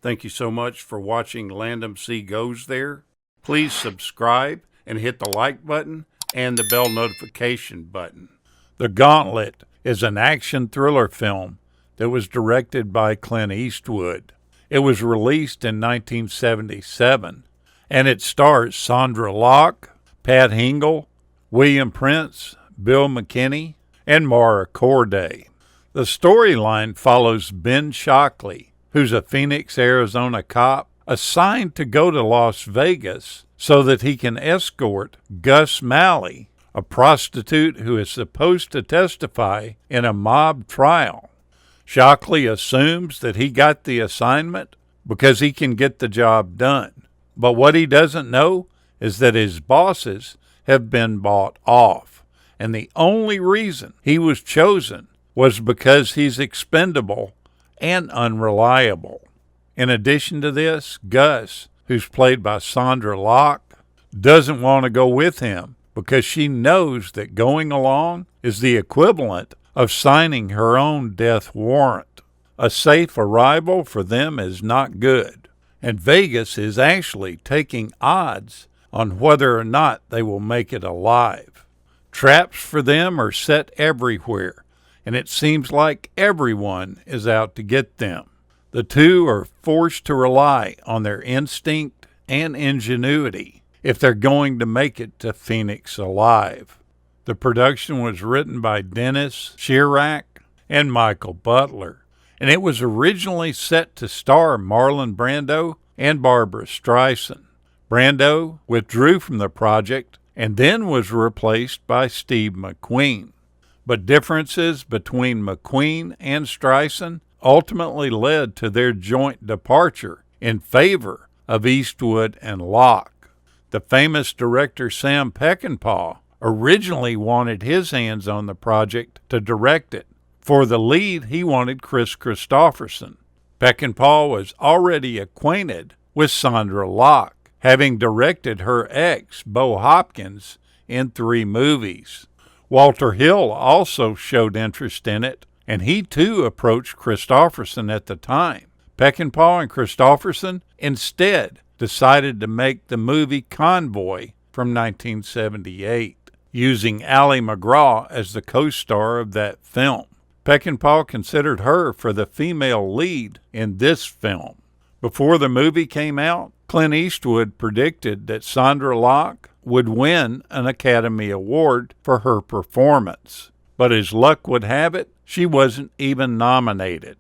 Thank you so much for watching Landumc Goes There. Please subscribe and hit the like button and the bell notification button. The Gauntlet is an action thriller film that was directed by Clint Eastwood. It was released in 1977, and it stars Sondra Locke, Pat Hingle, William Prince, Bill McKinney, and Mara Corday. The storyline follows Ben Shockley, who's a Phoenix, Arizona cop assigned to go to Las Vegas so that he can escort Gus Malley, a prostitute who is supposed to testify in a mob trial. Shockley assumes that he got the assignment because he can get the job done. But what he doesn't know is that his bosses have been bought off, and the only reason he was chosen was because he's expendable and unreliable. In addition to this, Gus, who's played by Sondra Locke, doesn't want to go with him because she knows that going along is the equivalent of signing her own death warrant. A safe arrival for them is not good, and Vegas is actually taking odds on whether or not they will make it alive. Traps for them are set everywhere, and it seems like everyone is out to get them. The two are forced to rely on their instinct and ingenuity if they're going to make it to Phoenix alive. The production was written by Dennis Chirac and Michael Butler, and it was originally set to star Marlon Brando and Barbara Streisand. Brando withdrew from the project and then was replaced by Steve McQueen. But differences between McQueen and Streisand ultimately led to their joint departure in favor of Eastwood and Locke. The famous director Sam Peckinpah originally wanted his hands on the project to direct it. For the lead, he wanted Chris Christopherson. Peckinpah was already acquainted with Sondra Locke, having directed her ex, Bo Hopkins, in 3 movies. Walter Hill also showed interest in it, and he too approached Christopherson at the time. Peckinpah and Christopherson instead decided to make the movie Convoy from 1978, using Ali MacGraw as the co-star of that film. Peckinpah considered her for the female lead in this film. Before the movie came out, Clint Eastwood predicted that Sondra Locke would win an Academy Award for her performance. But as luck would have it, she wasn't even nominated.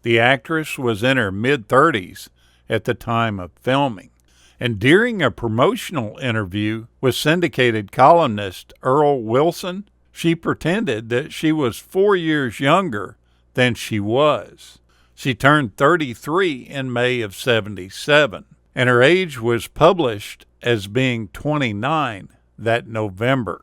The actress was in her mid-30s at the time of filming, and during a promotional interview with syndicated columnist Earl Wilson, she pretended that she was 4 years younger than she was. She turned 33 in May of '77, and her age was published as being 29 that November.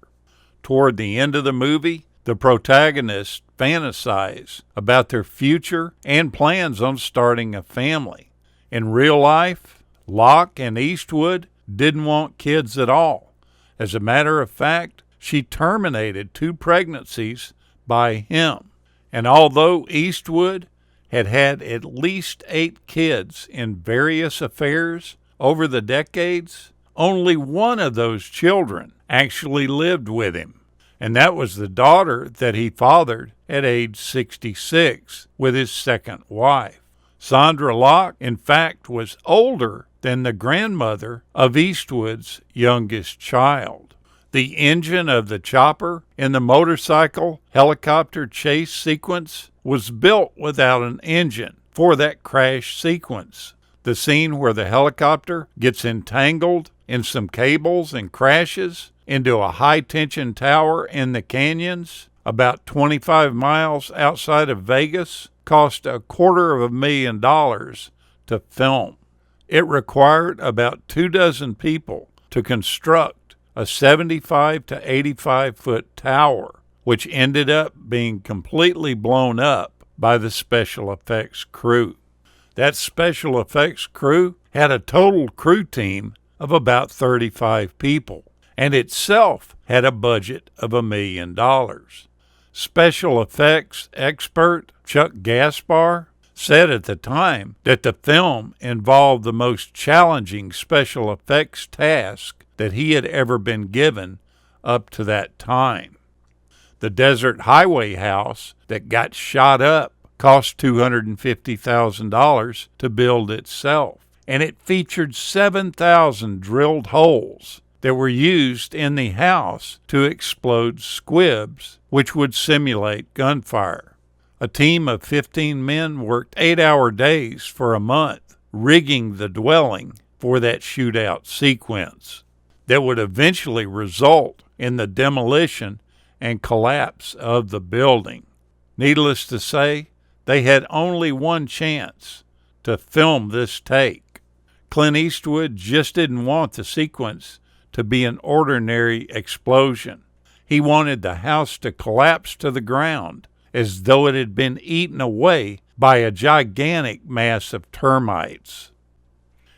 Toward the end of the movie, the protagonists fantasize about their future and plans on starting a family. In real life, Locke and Eastwood didn't want kids at all. As a matter of fact, she terminated 2 pregnancies by him. And although Eastwood had had at least 8 kids in various affairs over the decades, only one of those children actually lived with him, and that was the daughter that he fathered at age 66 with his second wife. Sondra Locke, in fact, was older than the grandmother of Eastwood's youngest child. The engine of the chopper in the motorcycle helicopter chase sequence was built without an engine for that crash sequence. The scene where the helicopter gets entangled in some cables and crashes into a high-tension tower in the canyons about 25 miles outside of Vegas cost $250,000 to film. It required about 24 people to construct a 75 to 85-foot tower, which ended up being completely blown up by the special effects crew. That special effects crew had a total crew team of about 35 people, and itself had a budget of $1 million. Special effects expert Chuck Gaspar said at the time that the film involved the most challenging special effects task that he had ever been given up to that time. The desert highway house that got shot up cost $250,000 to build itself, and it featured 7,000 drilled holes that were used in the house to explode squibs, which would simulate gunfire. A team of 15 men worked 8-hour days for a month, rigging the dwelling for that shootout sequence that would eventually result in the demolition and collapse of the building. Needless to say, they had only one chance to film this take. Clint Eastwood just didn't want the sequence to be an ordinary explosion. He wanted the house to collapse to the ground as though it had been eaten away by a gigantic mass of termites.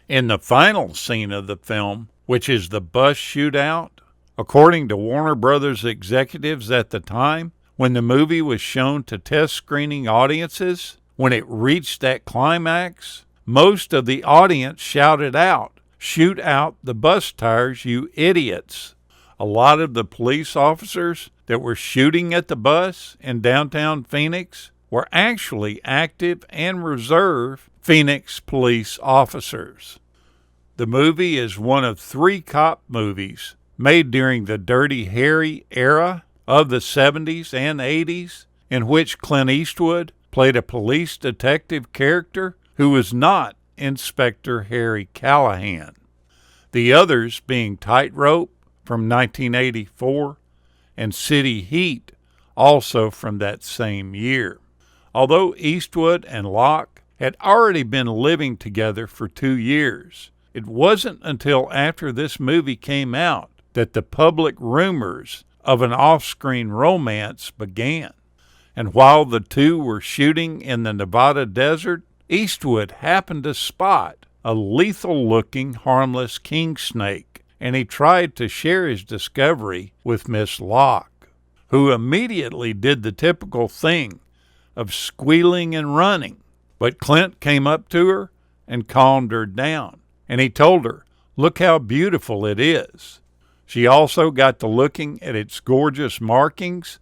In the final scene of the film, which is the bus shootout, according to Warner Brothers executives at the time, when the movie was shown to test screening audiences, when it reached that climax, most of the audience shouted out, "Shoot out the bus tires, you idiots." A lot of the police officers that were shooting at the bus in downtown Phoenix were actually active and reserve Phoenix police officers. The movie is one of 3 cop movies made during the Dirty Harry era of the 70s and 80s, in which Clint Eastwood played a police detective character who was not Inspector Harry Callahan. The others being Tightrope from 1984 and City Heat, also from that same year. Although Eastwood and Locke had already been living together for 2 years, it wasn't until after this movie came out that the public rumors of an off-screen romance began. And while the two were shooting in the Nevada desert, Eastwood happened to spot a lethal-looking, harmless king snake, and he tried to share his discovery with Miss Locke, who immediately did the typical thing of squealing and running. But Clint came up to her and calmed her down, and he told her, "Look how beautiful it is." She also got to looking at its gorgeous markings,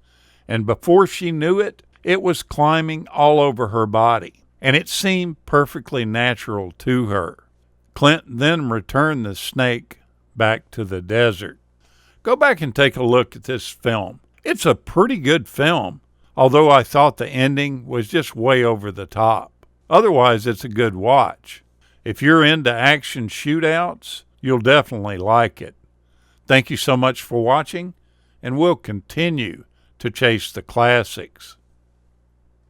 and before she knew it, it was climbing all over her body, and it seemed perfectly natural to her. Clint then returned the snake back to the desert. Go back and take a look at this film. It's a pretty good film, although I thought the ending was just way over the top. Otherwise, it's a good watch. If you're into action shootouts, you'll definitely like it. Thank you so much for watching, and we'll continue to chase the classics.